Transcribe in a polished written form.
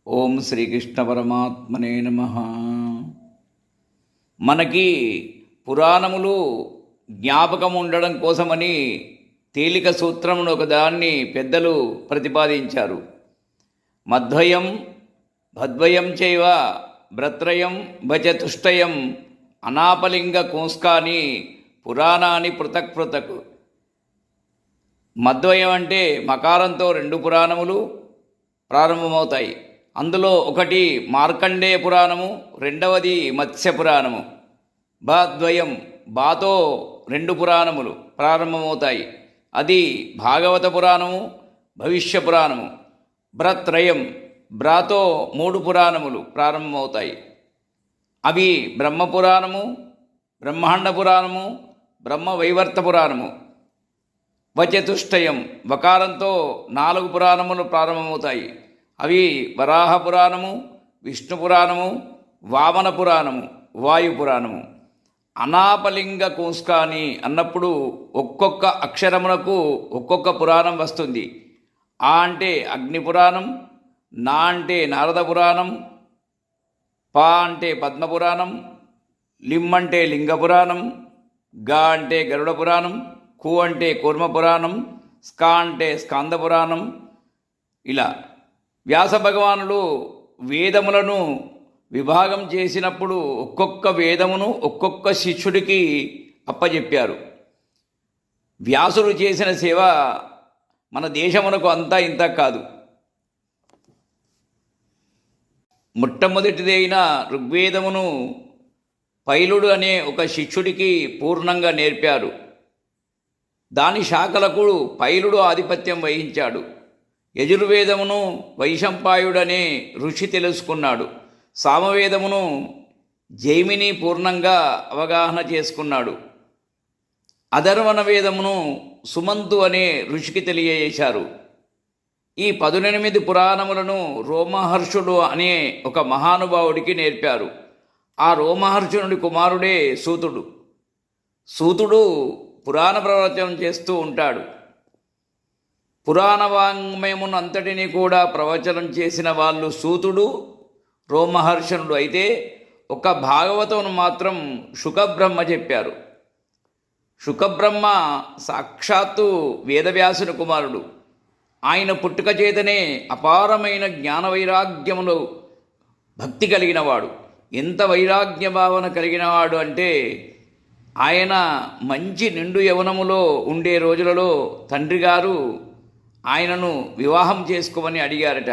ఓం శ్రీకృష్ణ పరమాత్మనే నమః. మనకి పురాణములు జ్ఞాపకం ఉండడం కోసమని తేలిక సూత్రమును ఒకదాన్ని పెద్దలు ప్రతిపాదించారు. మధ్వయం భద్వయం చైవ భ్రత్రయం భచతుష్టయం అనాపలింగ కుంస్కాని పురాణాన్ని పృథక్ పృథక్. మధ్వయం అంటే మకారంతో 2 పురాణములు ప్రారంభమవుతాయి. అందులో ఒకటి మార్కండేయ పురాణము, రెండవది మత్స్య పురాణము. భద్వయం బాతో 2 పురాణములు ప్రారంభమవుతాయి. అది భాగవత పురాణము, భవిష్య పురాణము. భ్రత్రయం బ్రాతో 3 పురాణములు ప్రారంభమవుతాయి. అవి బ్రహ్మపురాణము, బ్రహ్మాండ పురాణము, బ్రహ్మవైవర్త పురాణము. వచతుష్టయం వకారంతో 4 పురాణములు ప్రారంభమవుతాయి. అవి వరాహ పురాణము, విష్ణు పురాణము, వామన పురాణము, వాయు పురాణము. అనాపలింగ కుంస్కాని అన్నప్పుడు ఒక్కొక్క అక్షరమునకు ఒక్కొక్క పురాణం వస్తుంది. ఆ అంటే అగ్ని పురాణం, నా అంటే నారద పురాణం, పా అంటే పద్మపురాణం, లిమ్ అంటే లింగ పురాణం, గా అంటే గరుడ పురాణం, కు అంటే కూర్మ పురాణం, స్కా అంటే స్కాంద పురాణం. ఇలా వ్యాస భగవానుడు వేదములను విభాగం చేసినప్పుడు ఒక్కొక్క వేదమును ఒక్కొక్క శిష్యుడికి అప్పచెప్పారు. వ్యాసుడు చేసిన సేవ మన దేశమునకు అంతా ఇంత కాదు. మొట్టమొదటిదైన ఋగ్వేదమును పైలుడు అనే ఒక శిష్యుడికి పూర్ణంగా నేర్పారు. దాని శాఖలకు పైలుడు ఆధిపత్యం వహించాడు. యజుర్వేదమును వైశంపాయుడనే ఋషి తెలుసుకున్నాడు. సామవేదమును జైమిని పూర్ణంగా అవగాహన చేసుకున్నాడు. అధర్వణ వేదమును సుమంతు అనే ఋషికి తెలియజేశారు. ఈ 18 పురాణములను రోమహర్షుడు అనే ఒక మహానుభావుడికి నేర్పారు. ఆ రోమహర్షునుడి కుమారుడే సూతుడు. సూతుడు పురాణ ప్రవచనం చేస్తూ ఉంటాడు. పురాణ వాంగ్మయమును అంతటినీ కూడా ప్రవచనం చేసిన వాళ్ళు సూతుడు, రోమహర్షణుడు. అయితే ఒక భాగవతమును మాత్రం శుకబ్రహ్మ చెప్పారు. శుకబ్రహ్మ సాక్షాత్తు వేదవ్యాసుని కుమారుడు. ఆయన పుట్టుక చేతనే అపారమైన జ్ఞాన వైరాగ్యములు భక్తి కలిగినవాడు. ఎంత వైరాగ్య భావన కలిగినవాడు అంటే ఆయన మంచి నిండు యవనములో ఉండే రోజులలో తండ్రి గారు ఆయనను వివాహం చేసుకోమని అడిగారట.